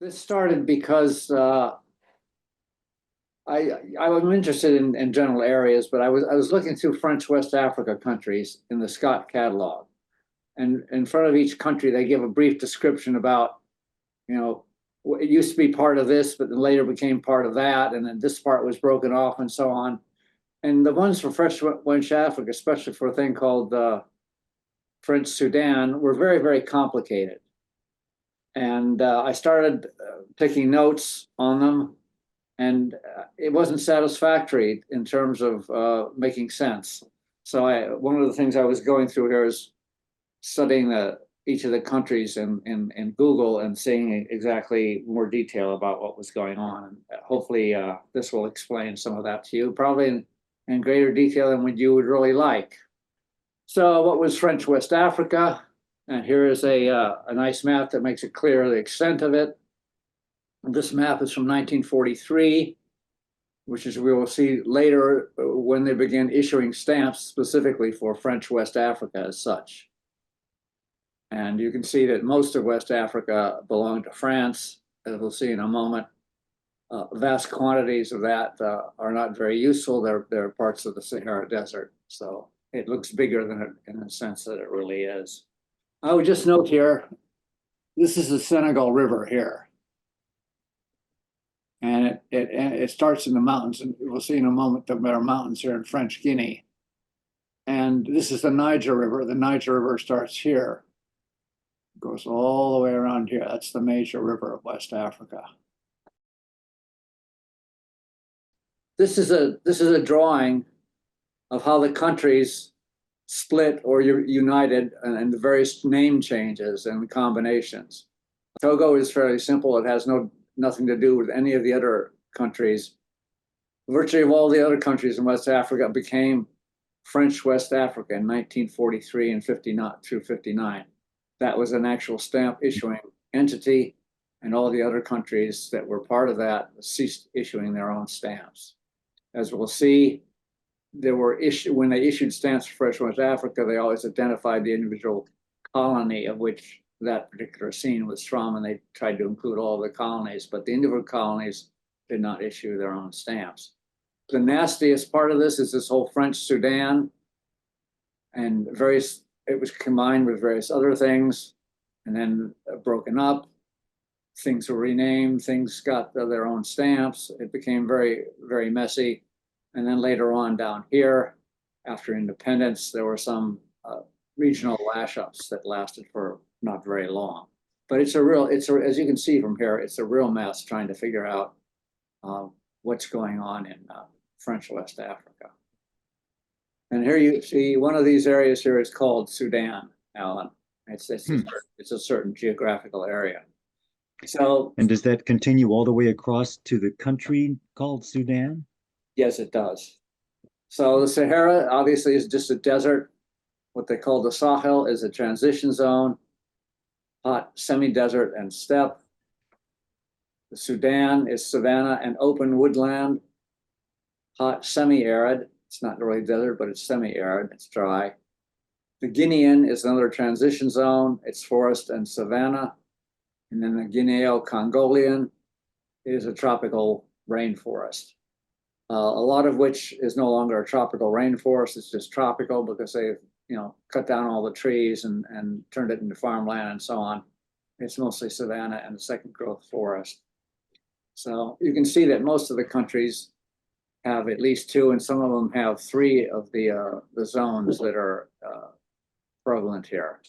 This started because I'm interested in general areas, but I was looking through French West Africa countries in the Scott catalog, and in front of each country they give a brief description about, it used to be part of this, but then later became part of that, and then this part was broken off, and so on. And the ones for French West Africa, especially for a thing called French Sudan, were very, very complicated. And I started taking notes on them, and it wasn't satisfactory in terms of making sense. So one of the things I was going through here is studying each of the countries in Google and seeing exactly more detail about what was going on. And hopefully this will explain some of that to you, probably in greater detail than what you would really like. So what was French West Africa? And here is a nice map that makes it clear the extent of it. And this map is from 1943, which is we will see later when they began issuing stamps specifically for French West Africa as such. And you can see that most of West Africa belonged to France, as we'll see in a moment. Vast quantities of that are not very useful. They're parts of the Sahara Desert. So it looks bigger than it in the sense that it really is. I would just note here, this is the Senegal River here. And it starts in the mountains, and we'll see in a moment that there are mountains here in French Guinea. And this is the Niger River. The Niger River starts here, goes all the way around here. That's the major river of West Africa. This is a drawing of how the countries split or united and the various name changes and combinations. Togo is fairly simple. It has nothing to do with any of the other countries. Virtually all the other countries in West Africa became French West Africa in 1943 and 59 through 59. That was an actual stamp issuing entity, and all the other countries that were part of that ceased issuing their own stamps. As we'll see, when they issued stamps for French West Africa, they always identified the individual colony of which that particular scene was from, and they tried to include all the colonies, but the individual colonies did not issue their own stamps. The nastiest part of this is this whole French Sudan, and it was combined with various other things, and then broken up. Things were renamed, things got their own stamps. It became very, very messy. And then later on down here, after independence, there were some regional lash-ups that lasted for not very long. But as you can see from here, it's a real mess trying to figure out what's going on in French West Africa. And here you see one of these areas here is called Sudan, Alan. It's a certain geographical area. So, and does that continue all the way across to the country called Sudan? Yes, it does. So the Sahara obviously is just a desert. What they call the Sahel is a transition zone, hot semi-desert and steppe. The Sudan is savanna and open woodland, hot semi-arid. It's not really desert, but it's semi-arid, it's dry. The Guinean is another transition zone. It's forest and savanna. And then the Guineo-Congolian is a tropical rainforest. A lot of which is no longer a tropical rainforest. It's just tropical because they've cut down all the trees and turned it into farmland and so on. It's mostly savanna and second growth forest. So you can see that most of the countries have at least two, and some of them have three of the zones that are prevalent here.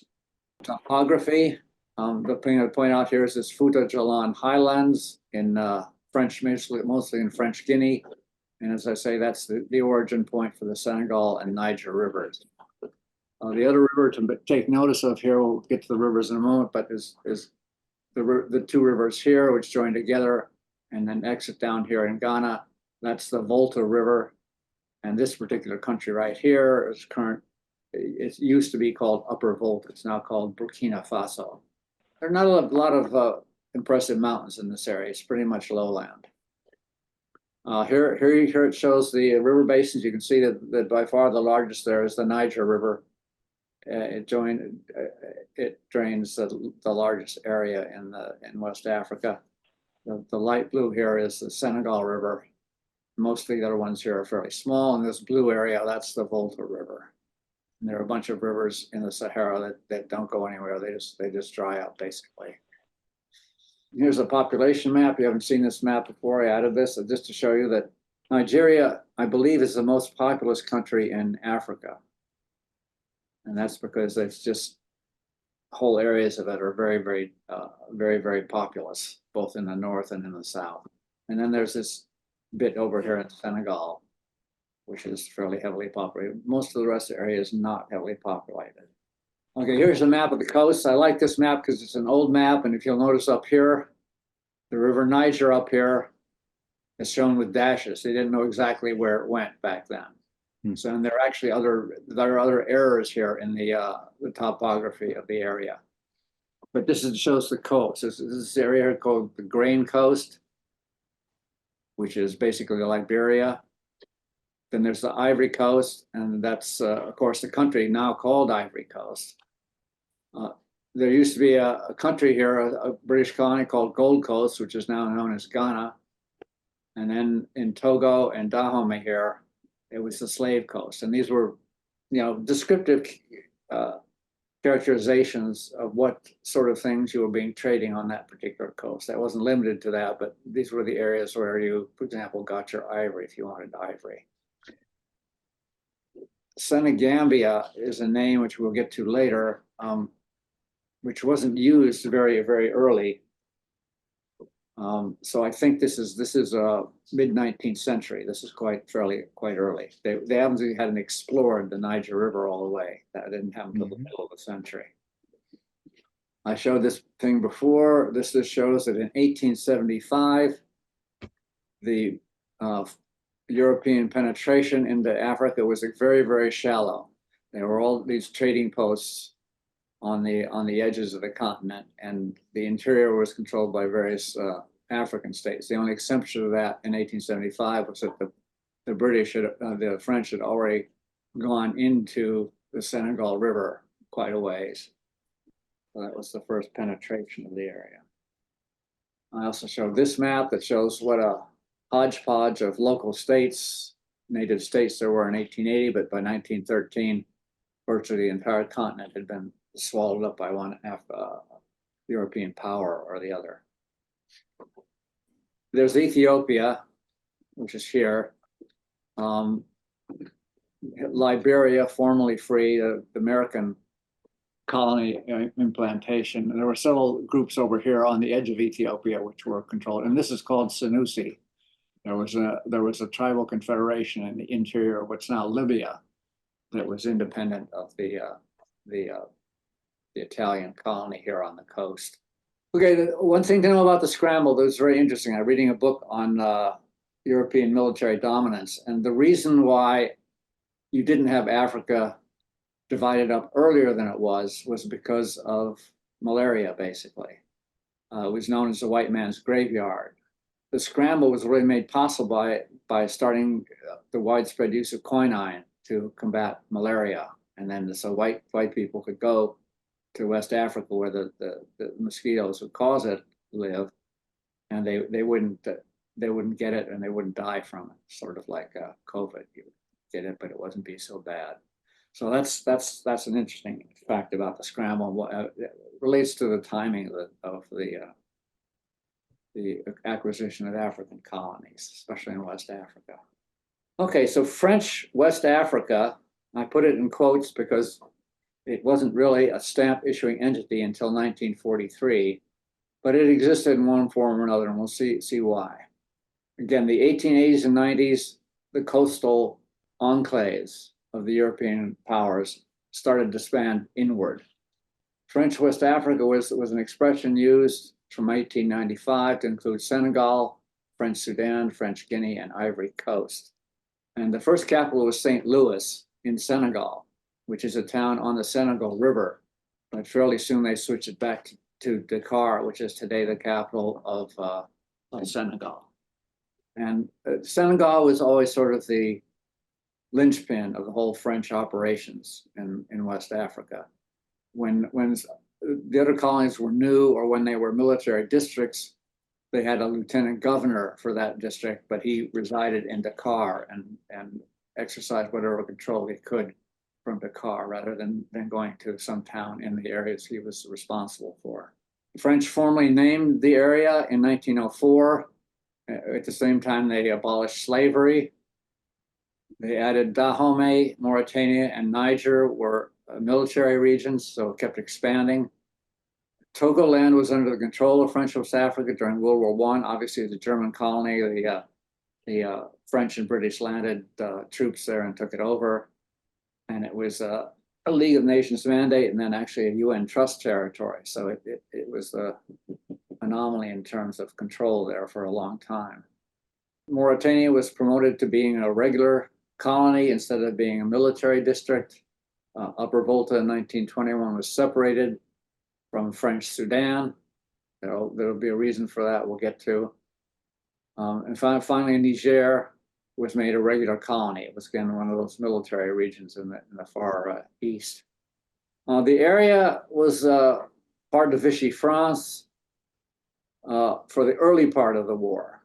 Topography, the thing I point out here is this Fouta Djallon highlands in French, mostly in French Guinea. And as I say, that's the origin point for the Senegal and Niger rivers. The other river to take notice of here, we'll get to the rivers in a moment, but is the two rivers here, which join together and then exit down here in Ghana. That's the Volta River. And this particular country right here is it used to be called Upper Volta. It's now called Burkina Faso. There are not a lot of impressive mountains in this area. It's pretty much lowland. Here it shows the river basins. You can see that by far the largest there is the Niger River. It drains the largest area in West Africa. The light blue here is the Senegal River. Most of the other ones here are fairly small. In this blue area, that's the Volta River. And there are a bunch of rivers in the Sahara that don't go anywhere. They just dry up basically. Here's a population map. You haven't seen this map before. I added this just to show you that Nigeria, I believe, is the most populous country in Africa. And that's because it's just whole areas of it are very populous, both in the north and in the south. And then there's this bit over here in Senegal, which is fairly heavily populated. Most of the rest of the area is not heavily populated. Okay, here's a map of the coast. I like this map because it's an old map, and if you'll notice up here, the River Niger up here is shown with dashes. They didn't know exactly where it went back then. So, and there are other errors here in the topography of the area. But this shows the coast. This is the area called the Grain Coast, which is basically Liberia. Then there's the Ivory Coast, and that's, of course, the country now called Ivory Coast. There used to be a country here, a British colony called Gold Coast, which is now known as Ghana. And then in Togo and Dahomey here, it was the Slave Coast. And these were, descriptive characterizations of what sort of things you were being trading on that particular coast. That wasn't limited to that, but these were the areas where you, for example, got your ivory if you wanted ivory. Senegambia is a name which we'll get to later, which wasn't used very early. So I think this is mid-19th century. This is quite early. They hadn't explored the Niger River all the way. That didn't happen until the middle of the century. I showed this thing before. This just shows that in 1875, the European penetration into Africa was very shallow. There were all these trading posts on the edges of the continent, and the interior was controlled by various African states. The only exception to that in 1875 was that the French had already gone into the Senegal River quite a ways. So that was the first penetration of the area. I also showed this map that shows what a hodgepodge of local states, native states there were in 1880, but by 1913, virtually the entire continent had been swallowed up by one European power or the other. There's Ethiopia, which is here. Liberia, formerly free, the American colony implantation. And there were several groups over here on the edge of Ethiopia which were controlled, and this is called Senussi. There was a tribal confederation in the interior of what's now Libya that was independent of the Italian colony here on the coast. Okay, one thing to know about the scramble that was very interesting. I'm reading a book on European military dominance, and the reason why you didn't have Africa divided up earlier than it was because of malaria, basically. It was known as the white man's graveyard. The scramble was really made possible by starting the widespread use of quinine to combat malaria, and then so white people could go to West Africa where the mosquitoes would cause it live, and they wouldn't get it and they wouldn't die from it. Sort of like COVID, you get it, but it wasn't be so bad. So that's an interesting fact about the scramble. It relates to the timing of the acquisition of African colonies, especially in West Africa. Okay, so French West Africa, I put it in quotes because it wasn't really a stamp issuing entity until 1943, but it existed in one form or another, and we'll see why. Again, the 1880s and 90s, the coastal enclaves of the European powers started to span inward. French West Africa was an expression used from 1895 to include Senegal, French Sudan, French Guinea, and Ivory Coast. And the first capital was St. Louis in Senegal, which is a town on the Senegal River. But fairly soon they switched it back to Dakar, which is today the capital of Senegal. And Senegal was always sort of the linchpin of the whole French operations in West Africa. When the other colonies were new or when they were military districts, they had a lieutenant governor for that district, but he resided in Dakar and exercised whatever control he could from Dakar rather than going to some town in the areas he was responsible for. The French formally named the area in 1904. At the same time, they abolished slavery. They added Dahomey, Mauritania, and Niger were military regions, so it kept expanding. Togo land was under the control of French West Africa during World War I. Obviously, the German colony, the French and British landed troops there and took it over. And it was a League of Nations mandate and then actually a UN trust territory. So it was an anomaly in terms of control there for a long time. Mauritania was promoted to being a regular colony instead of being a military district. Upper Volta in 1921 was separated from French Sudan. There'll be a reason for that we'll get to. And finally, Niger was made a regular colony. It was again one of those military regions in the far east. The area was part of Vichy France for the early part of the war.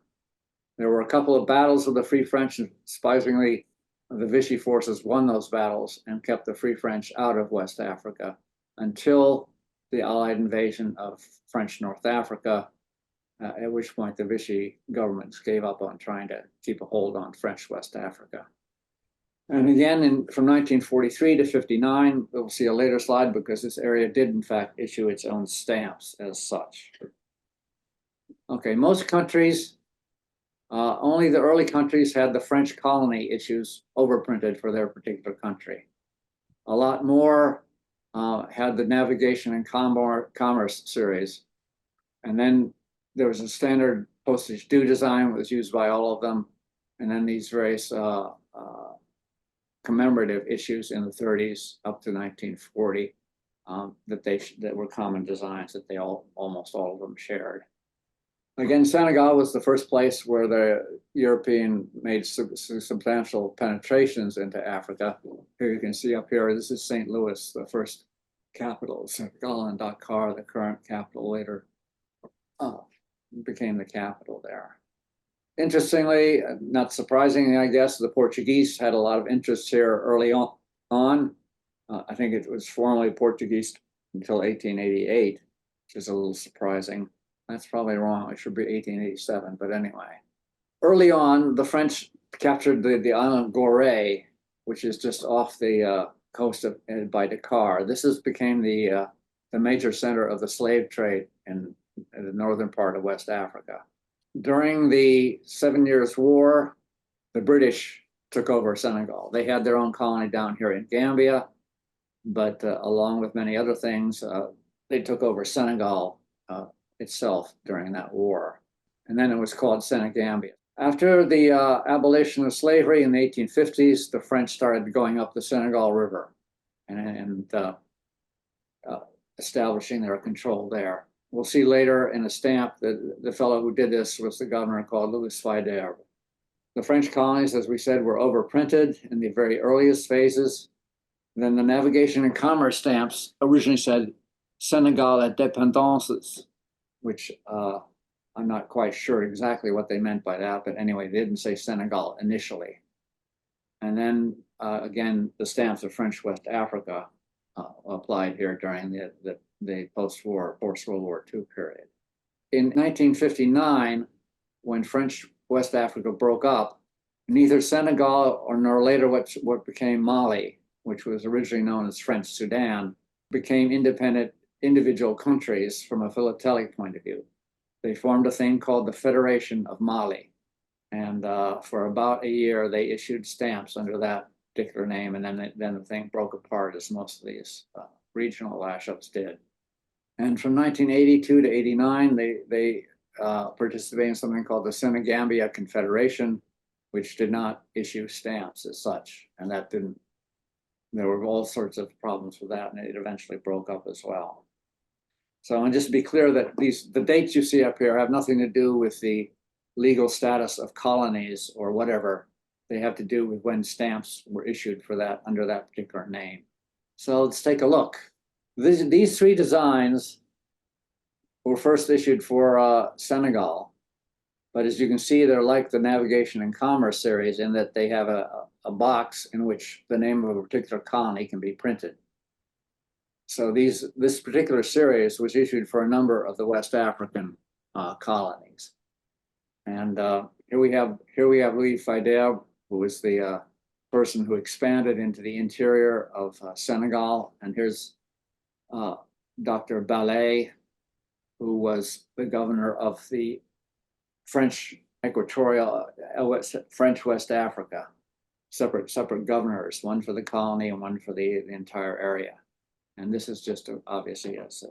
There were a couple of battles with the Free French, and surprisingly, the Vichy forces won those battles and kept the Free French out of West Africa until the Allied invasion of French North Africa, at which point the Vichy governments gave up on trying to keep a hold on French West Africa. And again, from 1943 to 59, we'll see a later slide because this area did in fact issue its own stamps as such. Okay, most countries, only the early countries had the French colony issues overprinted for their particular country. A lot more had the navigation and commerce series. And then there was a standard postage due design that was used by all of them. And then these various commemorative issues in the 30s up to 1940 that were common designs that they almost all of them shared. Again, Senegal was the first place where the European made substantial penetrations into Africa. Here you can see up here, this is St. Louis, the first capital of Senegal, and Dakar, the current capital, later became the capital there. Interestingly, not surprisingly, I guess, the Portuguese had a lot of interest here early on. I think it was formally Portuguese until 1888, which is a little surprising. That's probably wrong. It should be 1887, but anyway. Early on, the French captured the island of Gorée, which is just off the coast by Dakar. This became the major center of the slave trade in the northern part of West Africa. During the 7 Years' War, the British took over Senegal. They had their own colony down here in Gambia, but along with many other things, they took over Senegal itself during that war. And then it was called Senegambia. After the abolition of slavery in the 1850s, the French started going up the Senegal River and establishing their control there. We'll see later in a stamp that the fellow who did this was the governor called Louis Fidèle. The French colonies, as we said, were overprinted in the very earliest phases. Then the navigation and commerce stamps originally said Senegal et dépendances, which I'm not quite sure exactly what they meant by that, but anyway, they didn't say Senegal initially. And then again, the stamps of French West Africa applied here during the post-war, post-World War II period. In 1959, when French West Africa broke up, neither Senegal nor later what became Mali, which was originally known as French Sudan, became independent individual countries from a philatelic point of view. They formed a thing called the Federation of Mali. And for about a year, they issued stamps under that particular name. And then the thing broke apart, as most of these regional lash-ups did. And from 1982 to 89, they participated in something called the Senegambia Confederation, which did not issue stamps as such. And that didn't, there were all sorts of problems with that, and it eventually broke up as well. So, and just to be clear that the dates you see up here have nothing to do with the legal status of colonies or whatever. They have to do with when stamps were issued for that under that particular name. So let's take a look. These three designs were first issued for Senegal. But as you can see, they're like the Navigation and Commerce series in that they have a box in which the name of a particular colony can be printed. So this particular series was issued for a number of the West African colonies. And here we have Louis Fidel, who was the person who expanded into the interior of Senegal. And here's Dr. Ballet, who was the governor of the French equatorial, French West Africa, separate governors, one for the colony and one for the entire area. And this is just obviously as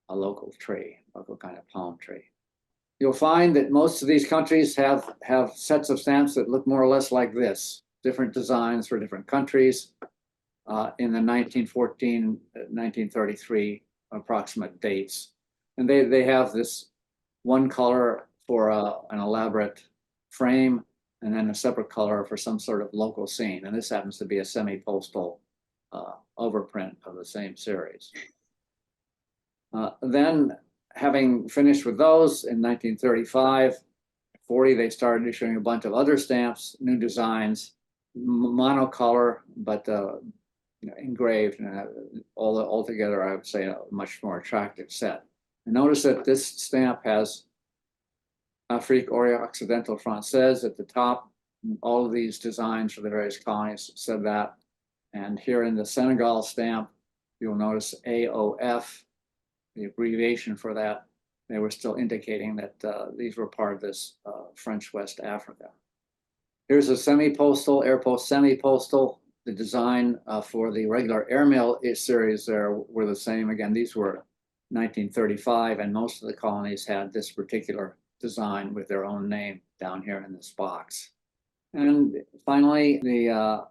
a local tree, local kind of palm tree. You'll find that most of these countries have sets of stamps that look more or less like this, different designs for different countries in the 1914, 1933 approximate dates. And they have this one color for an elaborate frame, and then a separate color for some sort of local scene. And this happens to be a semi-postal overprint of the same series. Then, having finished with those in 1935, 40, they started issuing a bunch of other stamps, new designs, monocolor, but engraved, and altogether, I would say, a much more attractive set. And notice that this stamp has Afrique Occidental Française at the top. All of these designs for the various colonies said that. And here in the Senegal stamp, you'll notice AOF, the abbreviation for that. They were still indicating that these were part of this French West Africa. Here's a semi-postal, air post semi-postal. The design for the regular airmail series there were the same. Again, these were 1935, and most of the colonies had this particular design with their own name down here in this box. And finally, the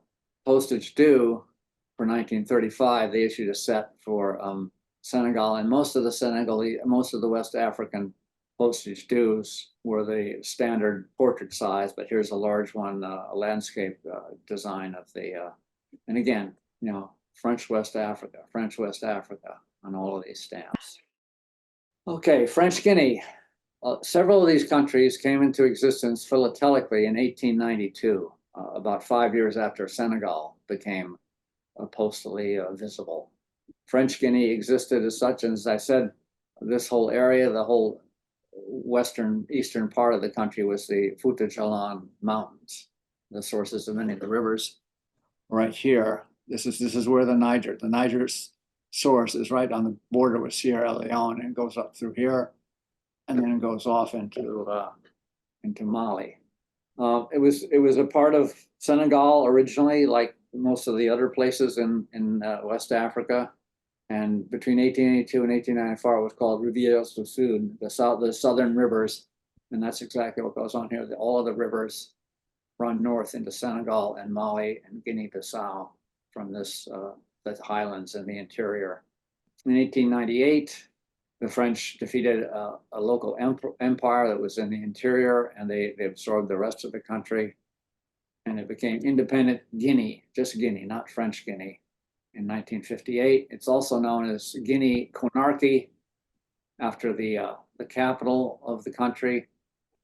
postage due for 1935, they issued a set for Senegal, and most of the West African postage dues were the standard portrait size, but here's a large one, a landscape design of the, and again, French West Africa on all of these stamps. Okay, French Guinea. Several of these countries came into existence philatelically in 1892, about 5 years after Senegal became postally visible. French Guinea existed as such, and as I said, this whole area, the whole eastern part of the country was the Fouta Mountains, the sources of many of the rivers. Right here, this is where the Niger's source is right on the border with Sierra Leone, and goes up through here, and then it goes off into Mali. It was a part of Senegal originally, like most of the other places in West Africa. And between 1882 and 1894, it was called Rivières du Sud, the southern rivers. And that's exactly what goes on here. All of the rivers run north into Senegal and Mali and Guinea-Bissau from the highlands in the interior. In 1898, the French defeated a local empire that was in the interior, and they absorbed the rest of the country. And it became independent Guinea, just Guinea, not French Guinea. In 1958, it's also known as Guinea Conakry, after the capital of the country,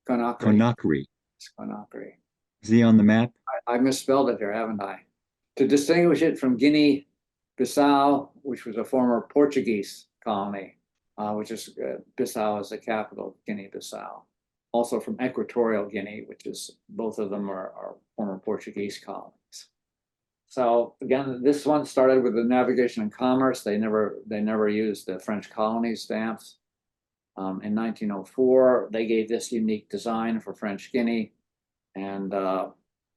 Conakry. Conakry. It's Conakry. Is he on the map? I misspelled it here, haven't I? To distinguish it from Guinea-Bissau, which was a former Portuguese colony, which is Bissau is the capital of Guinea-Bissau. Also from Equatorial Guinea, which is, both of them are former Portuguese colonies. So again, this one started with the Navigation and Commerce. They never used the French colony stamps. In 1904, they gave this unique design for French Guinea, and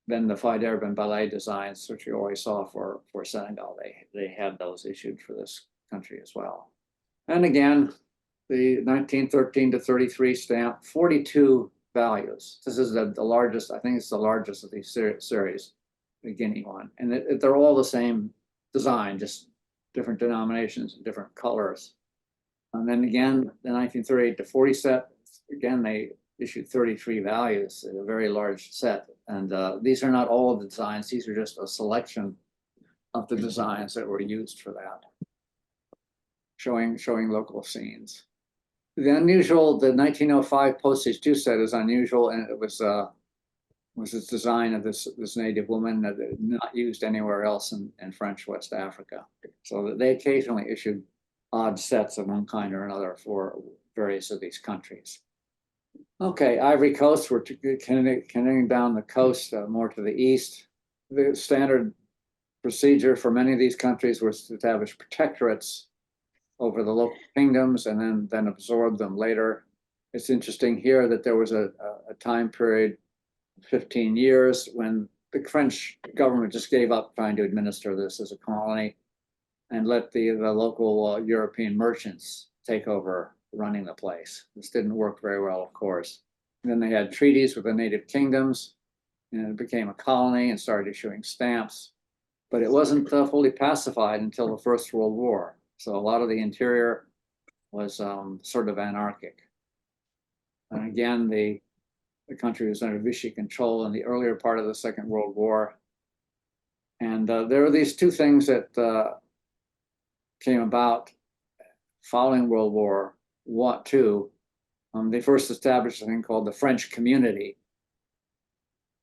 then the Fidel and Ballet designs, which you always saw for Senegal, they had those issued for this country as well. And again, the 1913 to 33 stamp, 42 values. This is the largest, I think it's the largest of these series, the Guinea one. And they're all the same design, just different denominations and different colors. And then again, the 1938 to 40 set, again, they issued 33 values, a very large set. And these are not all of the designs, these are just a selection of the designs that were used for that, showing local scenes. The 1905 postage due set is unusual, and it was its design of this native woman that is not used anywhere else in French West Africa. So they occasionally issued odd sets of one kind or another for various of these countries. Okay, Ivory Coast, we're continuing down the coast more to the east. The standard procedure for many of these countries was to establish protectorates over the local kingdoms and then absorb them later. It's interesting here that there was a time period, 15 years, when the French government just gave up trying to administer this as a colony and let the local European merchants take over running the place. This didn't work very well, of course. And then they had treaties with the native kingdoms, and it became a colony and started issuing stamps. But it wasn't fully pacified until the First World War. So a lot of the interior was sort of anarchic. And again, the country was under Vichy control in the earlier part of the Second World War. And there were these two things that came about following World War II. They first established a thing called the French Community.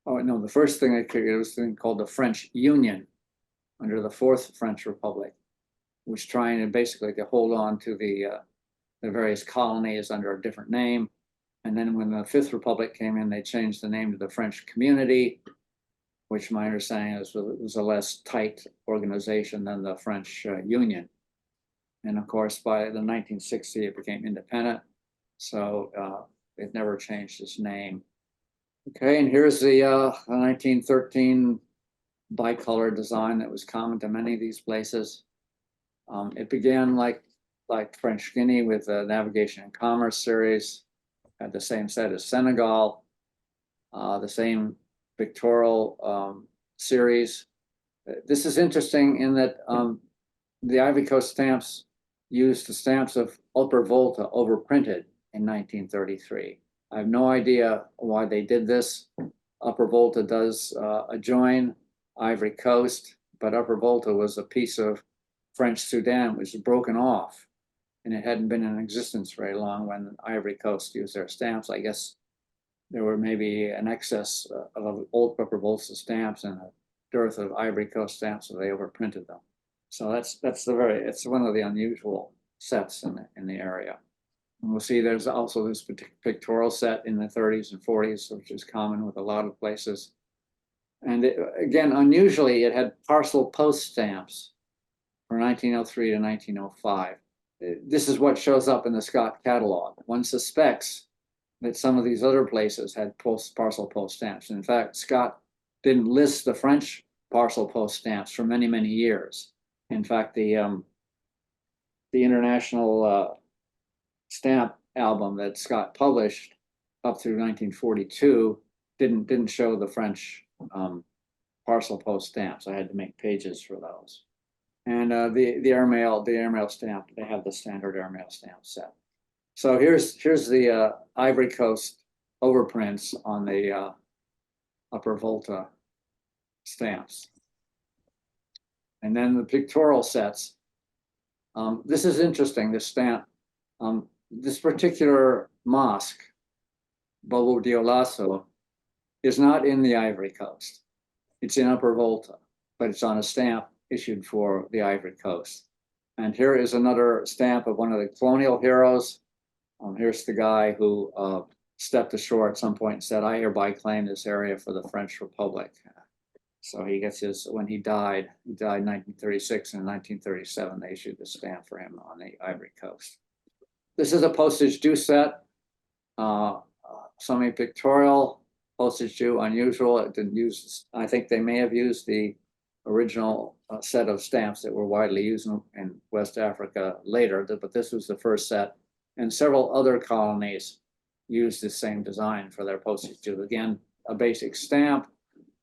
Oh, no, the first thing they created was a thing called the French Union under the Fourth French Republic, was trying to basically to hold on to the various colonies under a different name. And then when the Fifth Republic came in, they changed the name to the French Community, which my understanding is was a less tight organization than the French Union. And of course, by the 1960s, it became independent. So it never changed its name. Okay, and here's the 1913 bicolor design that was common to many of these places. It began like French Guinea with the Navigation and Commerce series, had the same set as Senegal, the same pictorial series. This is interesting in that the Ivory Coast stamps used the stamps of Upper Volta overprinted in 1933. I have no idea why they did this. Upper Volta does adjoin Ivory Coast, but Upper Volta was a piece of French Sudan, which was broken off, and it hadn't been in existence very long when Ivory Coast used their stamps. I guess there were maybe an excess of old Upper Volta stamps and a dearth of Ivory Coast stamps, so they overprinted them. So it's one of the unusual sets in the area. And we'll see there's also this pictorial set in the 30s and 40s, which is common with a lot of places. And again, unusually, it had parcel post stamps from 1903 to 1905. This is what shows up in the Scott catalog. One suspects that some of these other places had parcel post stamps. In fact, Scott didn't list the French parcel post stamps for many, many years. In fact, the international stamp album that Scott published up through 1942 didn't show the French parcel post stamps. I had to make pages for those. And the airmail stamp, they have the standard airmail stamp set. So here's the Ivory Coast overprints on the Upper Volta stamps. And then the pictorial sets. This is interesting, this stamp. This particular mosque, Bobo Dioulasso, is not in the Ivory Coast. It's in Upper Volta, but it's on a stamp issued for the Ivory Coast. And here is another stamp of one of the colonial heroes. Here's the guy who stepped ashore at some point and said, "I hereby claim this area for the French Republic." So he gets when he died in 1936, and in 1937, they issued the stamp for him on the Ivory Coast. This is a postage due set, semi-pictorial, postage due, unusual. It didn't use, I think they may have used the original set of stamps that were widely used in West Africa later, but this was the first set. And several other colonies used the same design for their postage due. Again, a basic stamp,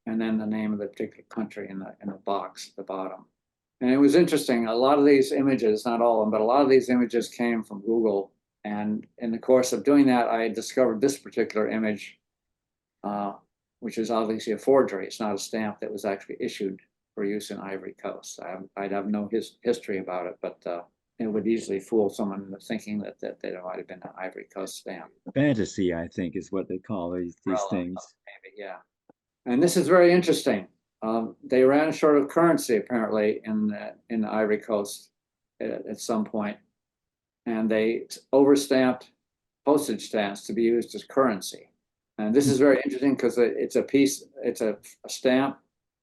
and then the name of the particular country in the box at the bottom. And it was interesting, a lot of these images, not all of them, but a lot of these images came from Google. And in the course of doing that, I discovered this particular image, which is obviously a forgery. It's not a stamp that was actually issued for use in Ivory Coast. I'd have no history about it, but it would easily fool someone into thinking that there might have been an Ivory Coast stamp. Fantasy, I think, is what they call these things. Maybe, yeah. And this is very interesting. They ran short of currency apparently in the Ivory Coast at some point, and they overstamped postage stamps to be used as currency. And this is very interesting because it's a stamp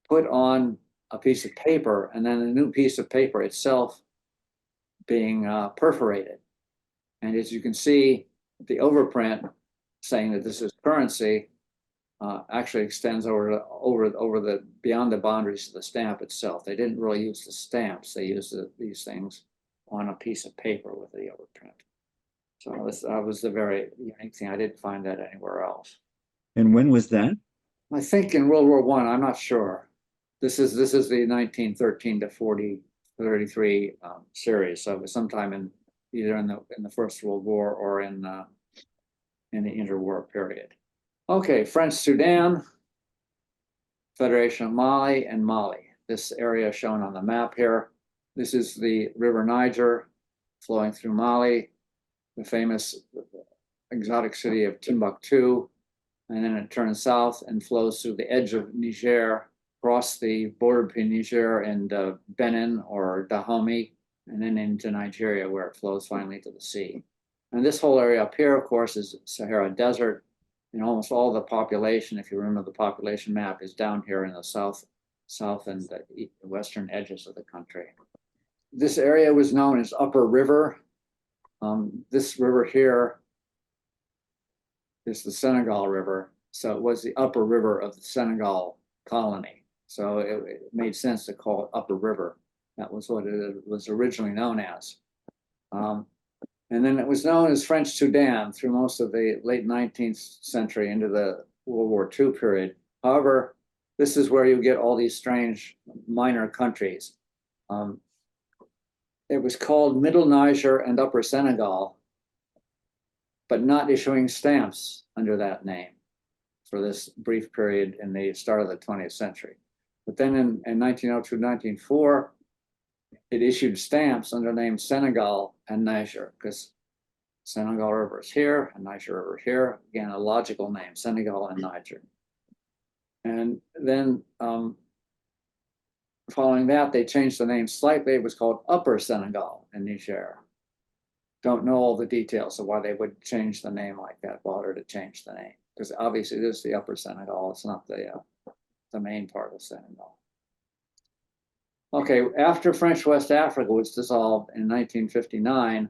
put on a piece of paper, and then a new piece of paper itself being perforated. And as you can see, the overprint saying that this is currency actually extends beyond the boundaries of the stamp itself. They didn't really use the stamps; they used these things on a piece of paper with the overprint. So that was the very unique thing. I didn't find that anywhere else. And when was that? I think in World War I. I'm not sure. This is the 1913 to 33 series. So it was sometime in either in the First World War or in the interwar period. Okay, French Sudan, Federation of Mali, and Mali. This area shown on the map here. This is the River Niger flowing through Mali, the famous exotic city of Timbuktu, and then it turns south and flows through the edge of Niger, across the border between Niger and Benin or Dahomey, and then into Nigeria, where it flows finally to the sea. And this whole area up here, of course, is Sahara Desert, and almost all the population, if you remember the population map, is down here in the south and the western edges of the country. This area was known as Upper River. This river here is the Senegal River. So it was the upper river of the Senegal colony. So it made sense to call it Upper River. That was what it was originally known as. And then it was known as French Sudan through most of the late 19th century into the World War II period. However, this is where you get all these strange minor countries. It was called Middle Niger and Upper Senegal, but not issuing stamps under that name for this brief period in the start of the 20th century. But then in 1902, 1904, it issued stamps under the name Senegal and Niger, because Senegal River is here and Niger River here. Again, a logical name, Senegal and Niger. And then following that, they changed the name slightly. It was called Upper Senegal and Niger. Don't know all the details of why they would change the name like that, bother to change the name, because obviously this is the Upper Senegal. It's not the main part of Senegal. Okay, after French West Africa was dissolved in 1959,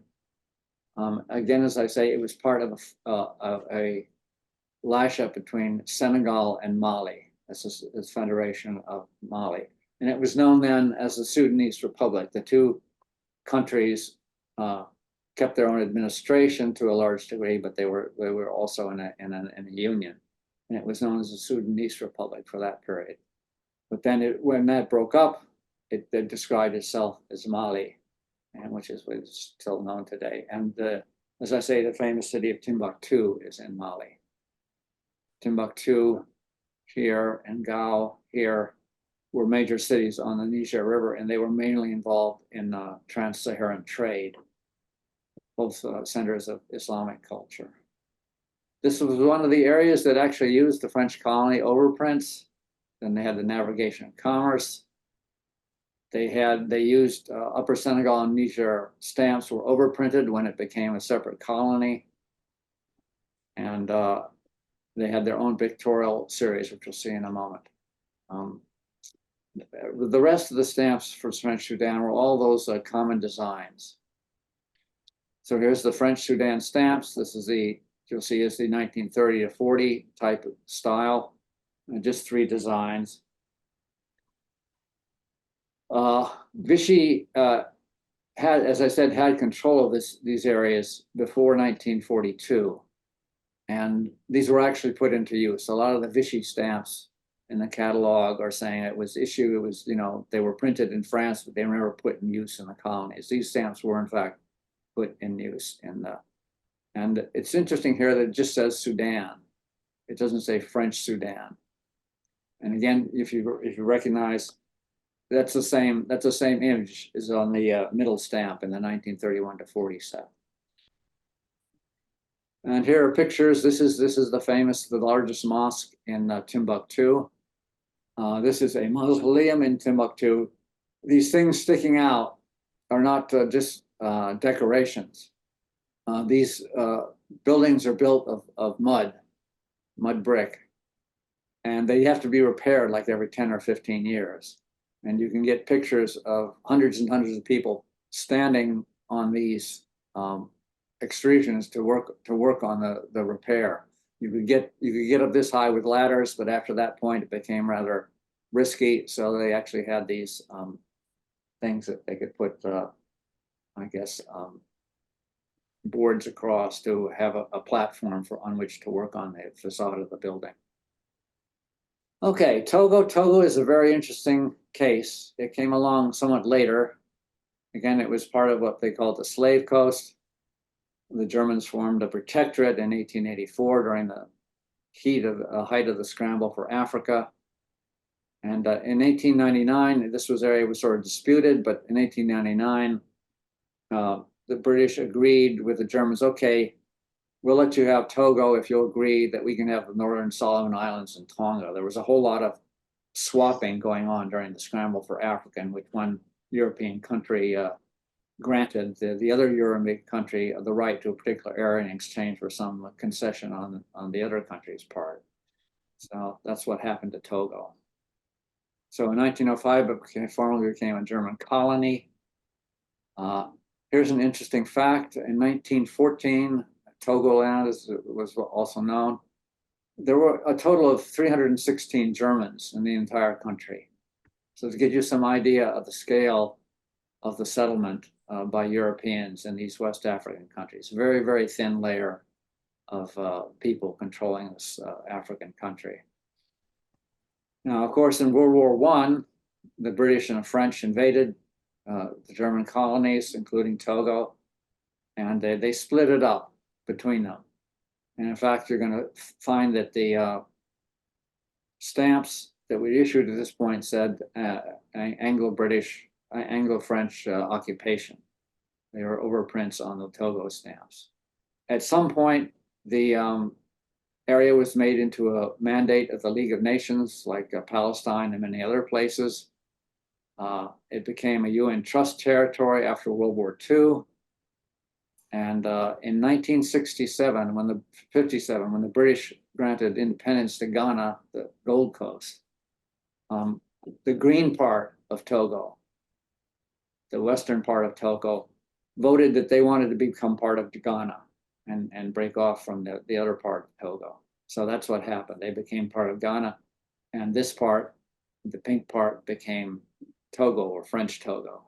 again, as I say, it was part of a lash-up between Senegal and Mali, this Federation of Mali. And it was known then as the Sudanese Republic. The two countries kept their own administration to a large degree, but they were also in a union. And it was known as the Sudanese Republic for that period. But then when that broke up, it described itself as Mali, and which is still known today. And as I say, the famous city of Timbuktu is in Mali. Timbuktu here and Gao here were major cities on the Niger River, and they were mainly involved in trans-Saharan trade, both centers of Islamic culture. This was one of the areas that actually used the French colony overprints. Then they had the navigation and commerce. They used Upper Senegal and Niger stamps were overprinted when it became a separate colony. And they had their own pictorial series, which we'll see in a moment. The rest of the stamps for French Sudan were all those common designs. So here's the French Sudan stamps. This is you'll see is the 1930 to 40 type of style, and just 3 designs. Vichy had, as I said, had control of these areas before 1942. And these were actually put into use. A lot of the Vichy stamps in the catalog are saying it was issued, they were printed in France, but they were never put in use in the colonies. These stamps were in fact put in use and it's interesting here that it just says Sudan. It doesn't say French Sudan. And again, if you recognize that's the same image is on the middle stamp in the 1931 to 40 set. And here are pictures. This is the largest mosque in Timbuktu. This is a mausoleum in Timbuktu. These things sticking out are not just decorations. These buildings are built of mud brick, and they have to be repaired like every 10 or 15 years. And you can get pictures of hundreds and hundreds of people standing on these extrusions to work on the repair. You could get up this high with ladders, but after that point, it became rather risky. So they actually had these things that they could put, I guess, boards across to have a platform on which to work on the facade of the building. Okay, Togo. Togo is a very interesting case. It came along somewhat later. Again, it was part of what they called the Slave Coast. The Germans formed a protectorate in 1884 during the height of the scramble for Africa. And in 1899, this area was sort of disputed, but in 1899, the British agreed with the Germans, okay, we'll let you have Togo if you'll agree that we can have the Northern Solomon Islands and Tonga. There was a whole lot of swapping going on during the scramble for Africa, in which one European country granted the other European country the right to a particular area in exchange for some concession on the other country's part. So that's what happened to Togo. So in 1905, it formally became a German colony. Here's an interesting fact. In 1914, Togoland was also known. There were a total of 316 Germans in the entire country. So to give you some idea of the scale of the settlement by Europeans in these West African countries, very, very thin layer of people controlling this African country. Now, of course, in World War I, the British and the French invaded the German colonies, including Togo, and they split it up between them. And in fact, you're going to find that the stamps that we issued at this point said Anglo-British, Anglo-French occupation. They were overprints on the Togo stamps. At some point, the area was made into a mandate of the League of Nations, like Palestine and many other places. It became a UN trust territory after World War II. And in 1967, when the British granted independence to Ghana, the Gold Coast, the green part of Togo, the western part of Togo, voted that they wanted to become part of Ghana and break off from the other part of Togo. So that's what happened. They became part of Ghana, and this part, the pink part, became Togo, or French Togo.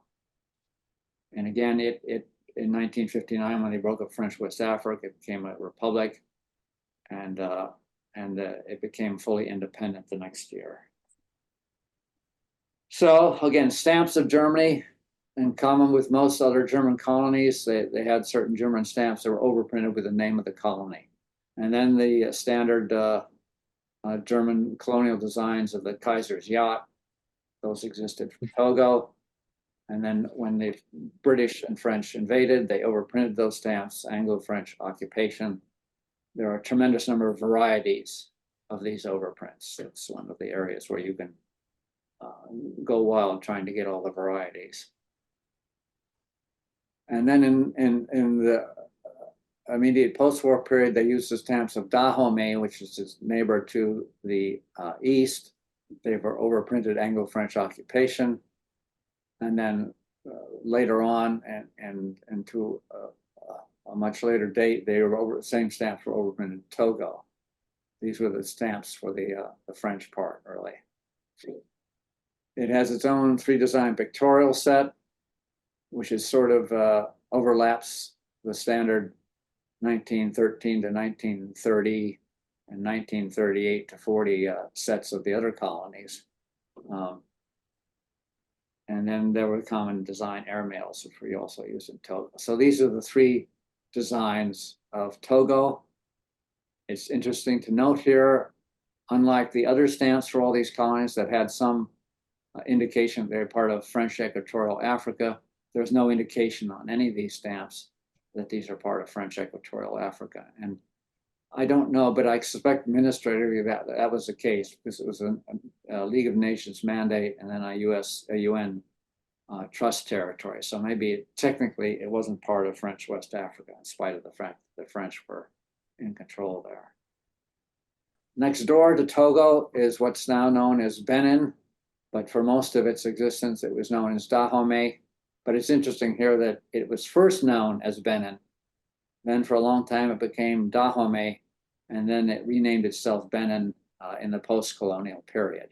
And again, in 1959, when they broke up French West Africa, it became a republic, and it became fully independent the next year. So again, stamps of Germany, in common with most other German colonies, they had certain German stamps that were overprinted with the name of the colony. And then the standard German colonial designs of the Kaiser's yacht, those existed for Togo. And then when the British and French invaded, they overprinted those stamps, Anglo-French occupation. There are a tremendous number of varieties of these overprints. It's one of the areas where you can go wild trying to get all the varieties. And then in the immediate post-war period, they used the stamps of Dahomey, which is his neighbor to the east. They were overprinted Anglo-French occupation. And then later on, and to a much later date, the same stamps were overprinted Togo. These were the stamps for the French part, really. It has its own 3-design pictorial set, which is sort of overlaps the standard 1913 to 1930 and 1938 to 40 sets of the other colonies. And then there were common design airmails, which we also used in Togo. So these are the 3 designs of Togo. It's interesting to note here, unlike the other stamps for all these colonies that had some indication they're part of French Equatorial Africa. There's no indication on any of these stamps that these are part of French Equatorial Africa. And I don't know, but I suspect administratively that was the case because it was a League of Nations mandate and then a UN trust territory. So maybe technically it wasn't part of French West Africa, in spite of the fact that the French were in control there. Next door to Togo is what's now known as Benin, but for most of its existence, it was known as Dahomey. But it's interesting here that it was first known as Benin. Then for a long time, it became Dahomey, and then it renamed itself Benin in the post-colonial period.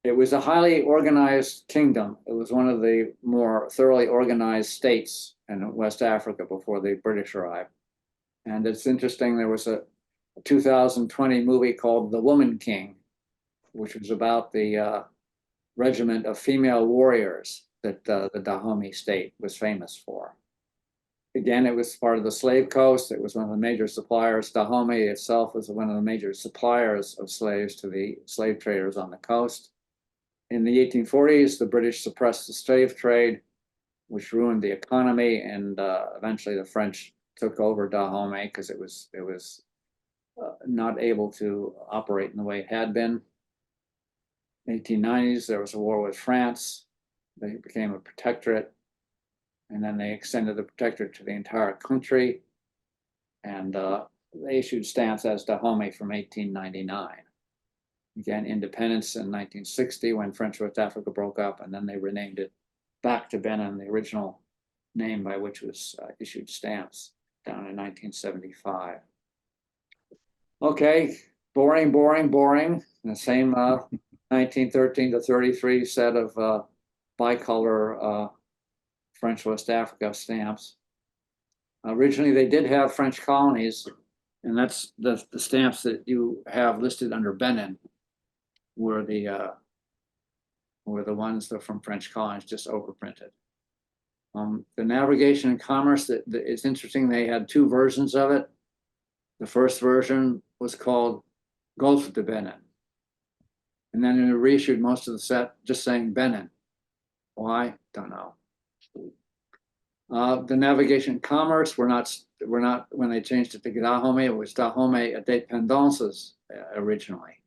It was a highly organized kingdom. It was one of the more thoroughly organized states in West Africa before the British arrived. And it's interesting, there was a 2020 movie called The Woman King, which was about the regiment of female warriors that the Dahomey state was famous for. Again, it was part of the slave coast. It was one of the major suppliers. Dahomey itself was one of the major suppliers of slaves to the slave traders on the coast. In the 1840s, the British suppressed the slave trade, which ruined the economy, and eventually the French took over Dahomey because it was not able to operate in the way it had been. In the 1890s, there was a war with France. They became a protectorate, and then they extended the protectorate to the entire country, and they issued stamps as Dahomey from 1899. Again, independence in 1960 when French West Africa broke up, and then they renamed it back to Benin, the original name by which was issued stamps down in 1975. Okay, boring. The same 1913 to 33 set of bicolor French West Africa stamps. Originally, they did have French colonies, and that's the stamps that you have listed under Benin were the ones that from French colonies, just overprinted. The navigation and commerce, it's interesting, they had two versions of it. The first version was called Golfe de Benin. And then it reissued most of the set just saying Benin. Why? Don't know. The navigation and commerce were not when they changed it to Dahomey, it was Dahomey Dépendances originally.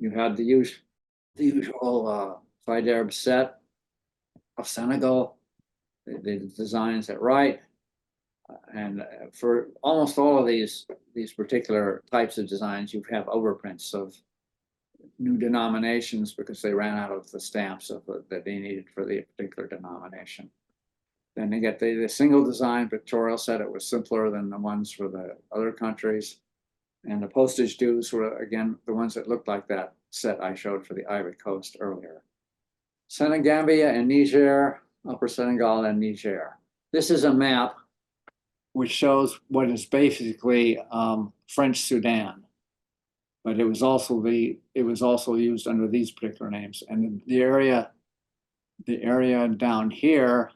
You had the usual Fiderb set of Senegal, the designs at right. And for almost all of these particular types of designs, you have overprints of new denominations because they ran out of the stamps that they needed for the particular denomination. Then they get the single design pictorial set. It was simpler than the ones for the other countries. And the postage dues were, again, the ones that looked like that set I showed for the Ivory Coast earlier. Senegambia and Niger, Upper Senegal and Niger. This is a map which shows what is basically French Sudan, but it was also used under these particular names. And the area down here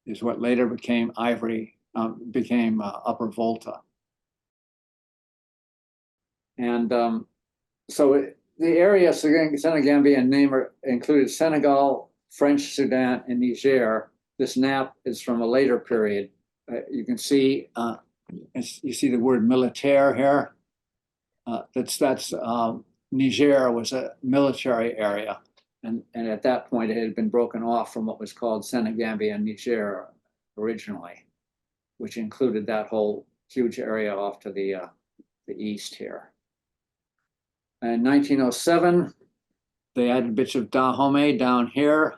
is what later became Upper Volta. And so the area Senegambia and Niger included Senegal, French Sudan, and Niger. This map is from a later period. You can see you see the word militaire here. That's Niger was a military area, and at that point it had been broken off from what was called Senegambia and Niger originally, which included that whole huge area off to the east here. In 1907, they added bits of Dahomey down here.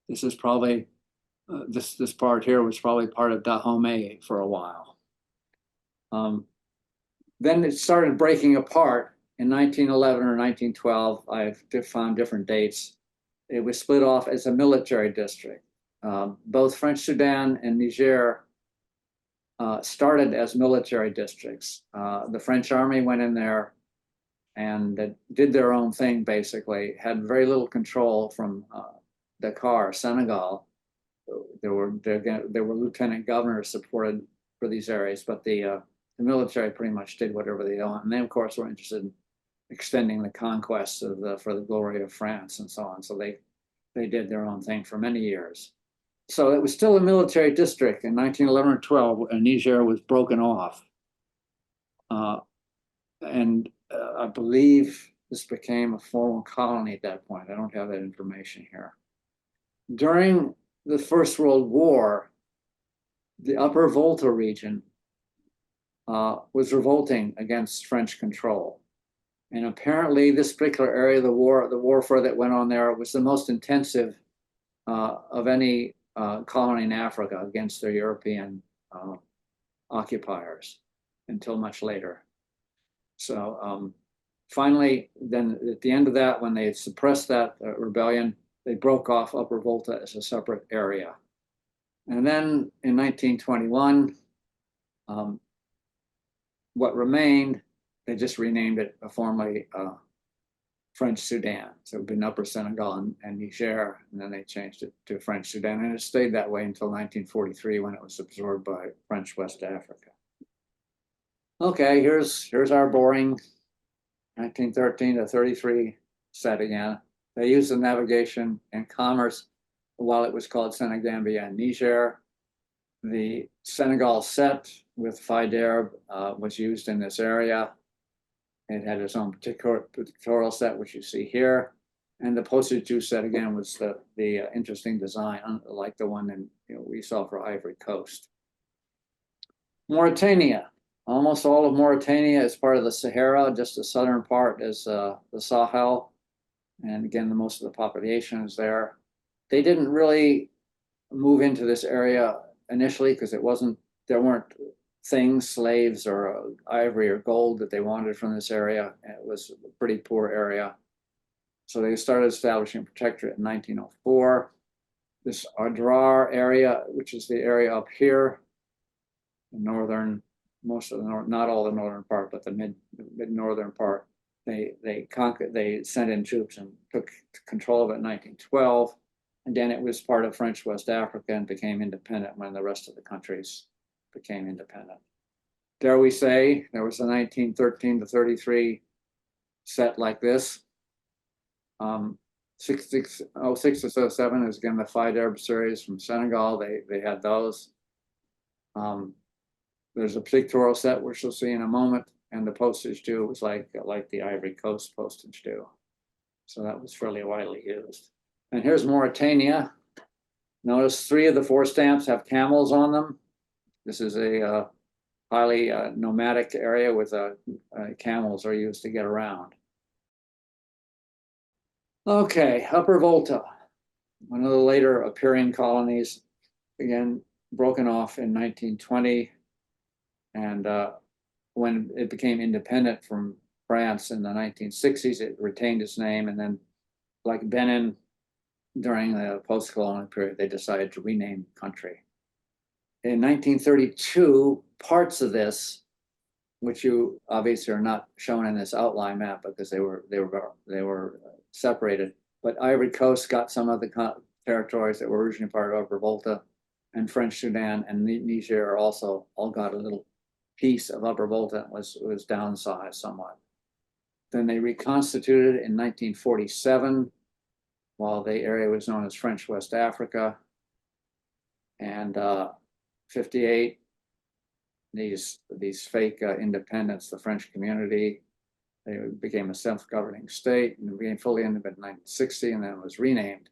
This is probably this part here was probably part of Dahomey for a while. Then it started breaking apart in 1911 or 1912. I've found different dates. It was split off as a military district. Both French Sudan and Niger started as military districts. The French army went in there and did their own thing, basically, had very little control from Dakar, Senegal. There were lieutenant governors supported for these areas, but the military pretty much did whatever they want. And they, of course, were interested in extending the conquest of for the glory of France and so on. So they did their own thing for many years. So it was still a military district in 1911 or 12, and Niger was broken off. I believe this became a formal colony at that point. I don't have that information here. During the First World War, the Upper Volta region was revolting against French control. And apparently this particular area, the warfare that went on there was the most intensive of any colony in Africa against their European occupiers until much later. So finally, then at the end of that, when they suppressed that rebellion, they broke off Upper Volta as a separate area. And then in 1921, what remained, they just renamed it formally French Sudan. So it had been Upper Senegal and Niger, and then they changed it to French Sudan, and it stayed that way until 1943 when it was absorbed by French West Africa. Okay, here's our boring 1913 to 33 set again. They used the navigation and commerce while it was called Senegambia and Niger. The Senegal set with Fider was used in this area. It had its own pictorial set, which you see here. And the postage juice set again was the interesting design, like the one we saw for Ivory Coast. Mauritania. Almost all of Mauritania is part of the Sahara. Just the southern part is the Sahel. And again, most of the population is there. They didn't really move into this area initially because there weren't things, slaves or ivory or gold that they wanted from this area. It was a pretty poor area. So they started establishing a protectorate in 1904. This Adrar area, which is the area up here, the northern, most of the north, not all the northern part, but the mid-northern part, they conquered, they sent in troops and took control of it in 1912. And then it was part of French West Africa and became independent when the rest of the countries became independent. Dare we say there was a 1913 to 33 set like this. 06 to 07 is again the Fider series from Senegal. They had those. There's a pictorial set which we'll see in a moment, and the postage due was like the Ivory Coast postage due. So that was fairly widely used. And here's Mauritania. Notice 3 of the 4 stamps have camels on them. This is a highly nomadic area with camels are used to get around. Okay, Upper Volta, one of the later appearing colonies, again, broken off in 1920. And when it became independent from France in the 1960s, it retained its name. And then, like Benin, during the post-colonial period, they decided to rename the country. In 1932, parts of this, which you obviously are not shown in this outline map because they were separated, but Ivory Coast got some of the territories that were originally part of Upper Volta, and French Sudan and Niger also all got a little piece of Upper Volta and was downsized somewhat. Then they reconstituted in 1947, while the area was known as French West Africa. And 58, these fake independents, the French community, they became a self-governing state and became fully independent in 1960, and then was renamed.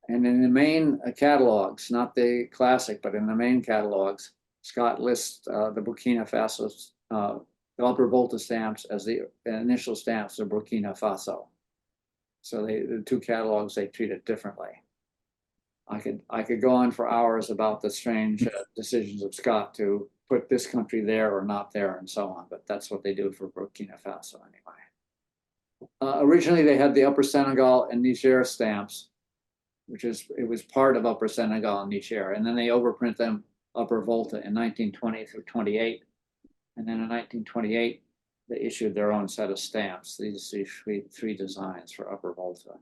And in the main catalogs, not the classic, but in the main catalogs, Scott lists the Burkina Faso, the Upper Volta stamps as the initial stamps of Burkina Faso. So the 2 catalogs, they treat it differently. I could go on for hours about the strange decisions of Scott to put this country there or not there and so on, but that's what they do for Burkina Faso anyway. Originally, they had the Upper Senegal and Niger stamps, it was part of Upper Senegal and Niger, and then they overprint them Upper Volta in 1920 through 28. And then in 1928, they issued their own set of stamps. These 3 designs for Upper Volta.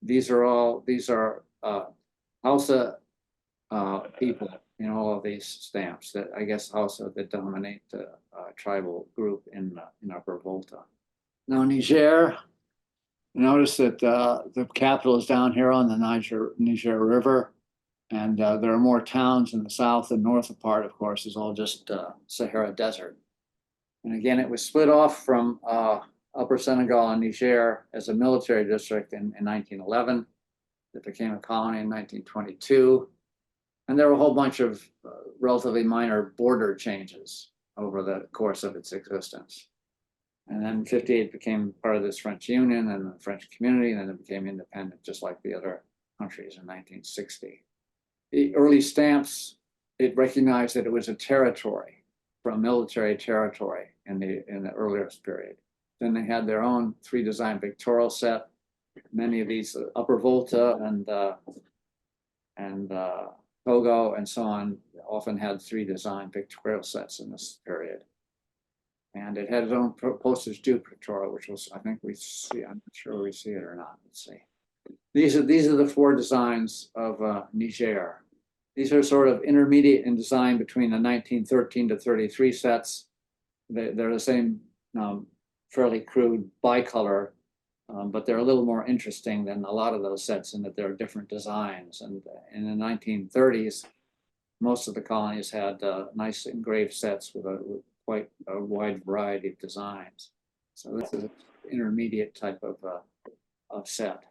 These are Hausa people in all of these stamps. That I guess Hausa that dominate the tribal group in Upper Volta. Now Niger, notice that the capital is down here on the Niger River, and there are more towns in the south and north part, of course, is all just Sahara Desert. And again, it was split off from Upper Senegal and Niger as a military district in 1911. It became a colony in 1922. And there were a whole bunch of relatively minor border changes over the course of its existence. And then 58 became part of this French Union and the French community, and then it became independent, just like the other countries in 1960. The early stamps, it recognized that it was a territory, from military territory in the earliest period. Then they had their own three-design pictorial set. Many of these, Upper Volta and Togo and so on, often had three-design pictorial sets in this period. And it had its own postage due pictorial, which was, I think we see, I'm not sure we see it or not. Let's see. These are the four designs of Niger. These are sort of intermediate in design between the 1913 to 33 sets. They're the same fairly crude bicolor, but they're a little more interesting than a lot of those sets in that there are different designs. And in the 1930s, most of the colonies had nice engraved sets with quite a wide variety of designs. So this is an intermediate type of set.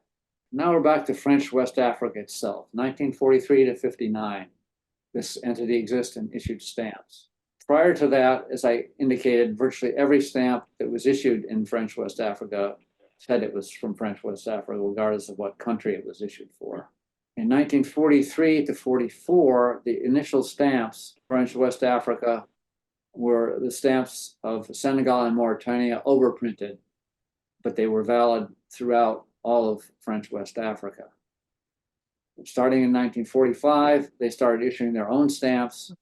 Now we're back to French West Africa itself, 1943 to 59. This entity exists and issued stamps. Prior to that, as I indicated, virtually every stamp that was issued in French West Africa said it was from French West Africa, regardless of what country it was issued for. In 1943 to 44, the initial stamps, French West Africa, were the stamps of Senegal and Mauritania overprinted, but they were valid throughout all of French West Africa. Starting in 1945, they started issuing their own stamps,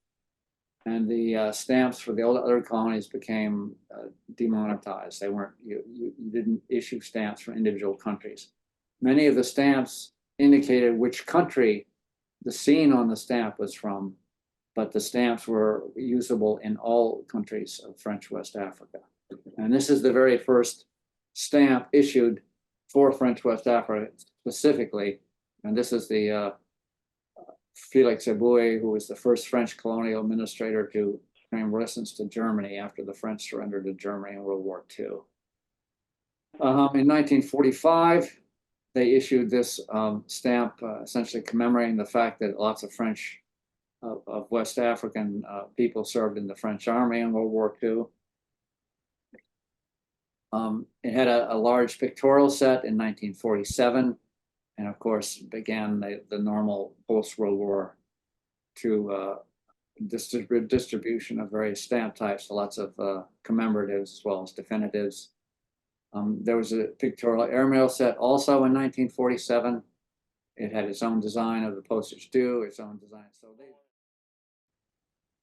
and the stamps for the other colonies became demonetized. They weren't, you didn't issue stamps for individual countries. Many of the stamps indicated which country the scene on the stamp was from, but the stamps were usable in all countries of French West Africa. And this is the very first stamp issued for French West Africa specifically. And this is the Philatelic, who was the first French colonial administrator to claim resistance to Germany after the French surrendered to Germany in World War II. In 1945, they issued this stamp essentially commemorating the fact that lots of French of West African people served in the French army in World War II. It had a large pictorial set in 1947, and of course began the normal post-World War II distribution of various stamp types, lots of commemoratives as well as definitives. There was a pictorial airmail set also in 1947. It had its own design of the postage due, its own design.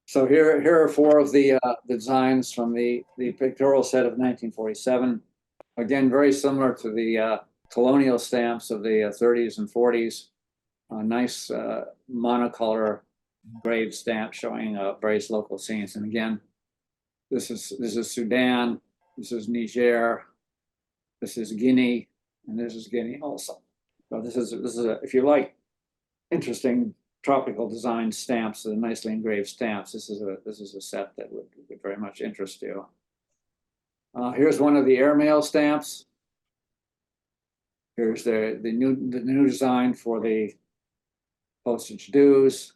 So here are four of the designs from the pictorial set of 1947. Again, very similar to the colonial stamps of the 30s and 40s. A nice monocolor engraved stamp showing various local scenes. And again, this is Sudan, this is Niger, this is Guinea, and this is Guinea also. So this is if you like interesting tropical design stamps, the nicely engraved stamps, this is a set that would very much interest you. Here's one of the airmail stamps. Here's the new design for the postage dues,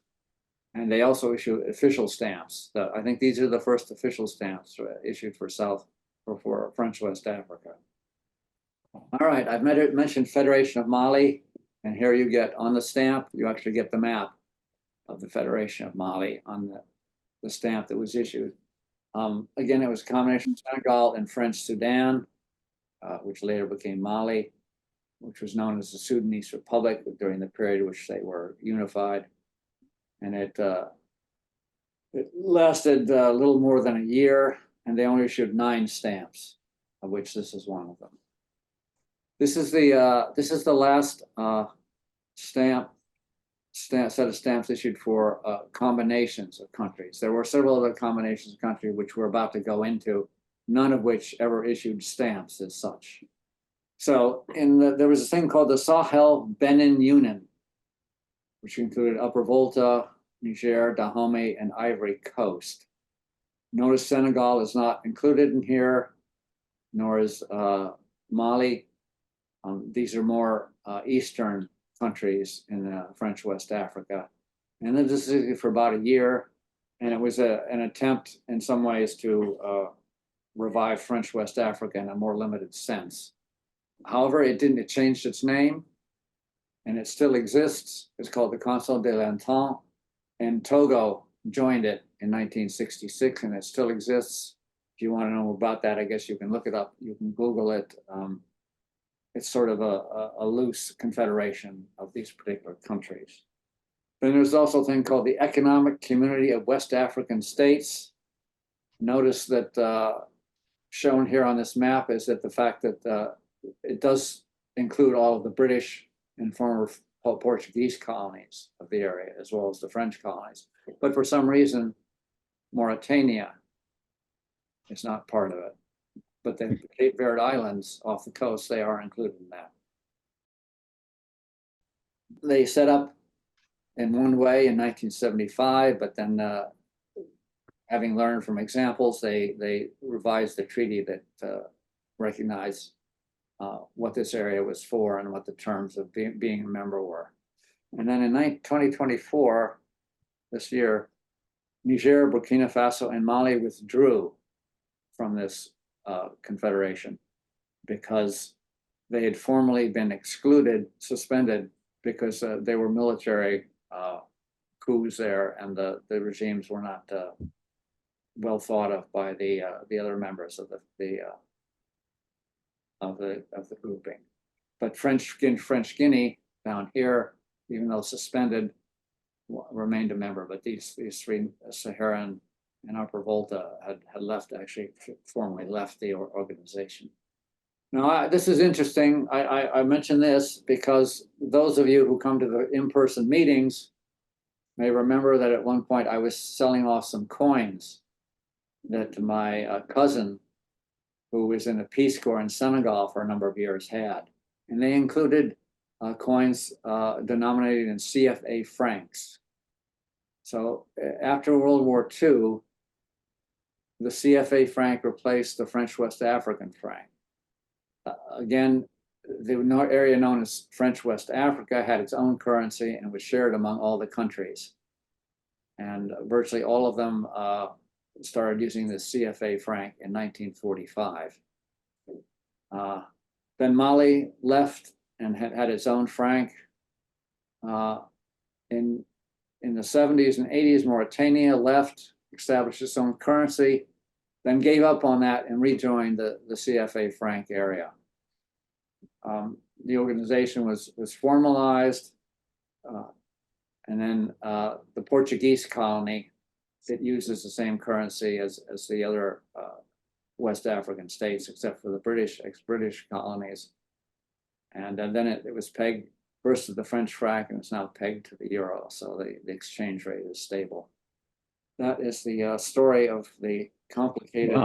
and they also issue official stamps. I think these are the first official stamps issued for French West Africa. All right, I've mentioned Federation of Mali, and here you get on the stamp, you actually get the map of the Federation of Mali on the stamp that was issued. Again, it was a combination of Senegal and French Sudan, which later became Mali, which was known as the Sudanese Republic during the period in which they were unified. And it lasted a little more than a year, and they only issued 9 stamps, of which this is one of them. This is the last set of stamps issued for combinations of countries. There were several other combinations of countries which we're about to go into, none of which ever issued stamps as such. So there was a thing called the Sahel Benin Union, which included Upper Volta, Niger, Dahomey, and Ivory Coast. Notice Senegal is not included in here, nor is Mali. These are more eastern countries in French West Africa. And then this is for about a year. And it was an attempt in some ways to revive French West Africa in a more limited sense. However, it changed its name and it still exists. It's called the Conseil de l'Entente, and Togo joined it in 1966, and it still exists. If you want to know about that, I guess you can look it up. You can Google it. It's sort of a loose confederation of these particular countries. Then there's also a thing called the Economic Community of West African States. Notice that shown here on this map is that the fact that it does include all of the British and former Portuguese colonies of the area, as well as the French colonies. But for some reason, Mauritania is not part of it. But the Cape Verde Islands off the coast, they are included in that. They set up in one way in 1975, but then having learned from examples, they revised the treaty that recognized what this area was for and what the terms of being a member were. And then in 2024, this year, Niger, Burkina Faso, and Mali withdrew from this confederation because they had formerly been excluded, suspended, because they were military coups there, and the regimes were not well thought of by the other members of the grouping. But French Guinea down here, even though suspended, remained a member. But these three, Saharan and Upper Volta, had left, actually formally left the organization. Now, this is interesting. I mention this because those of you who come to the in-person meetings may remember that at one point I was selling off some coins that my cousin, who was in the Peace Corps in Senegal for a number of years, had. And they included coins denominated in CFA francs. So after World War II, the CFA franc replaced the French West African franc. Again, the area known as French West Africa had its own currency and was shared among all the countries. And virtually all of them started using the CFA franc in 1945. Then Mali left and had its own franc. In the 70s and 80s, Mauritania left, established its own currency, then gave up on that and rejoined the CFA franc area. The organization was formalized, and then the Portuguese colony, it uses the same currency as the other West African states, except for the ex-British colonies. And then it was pegged first to the French franc, and it's now pegged to the euro. So the exchange rate is stable. That is the story of the complicated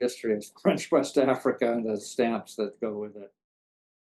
history of French West Africa and the stamps that go with it.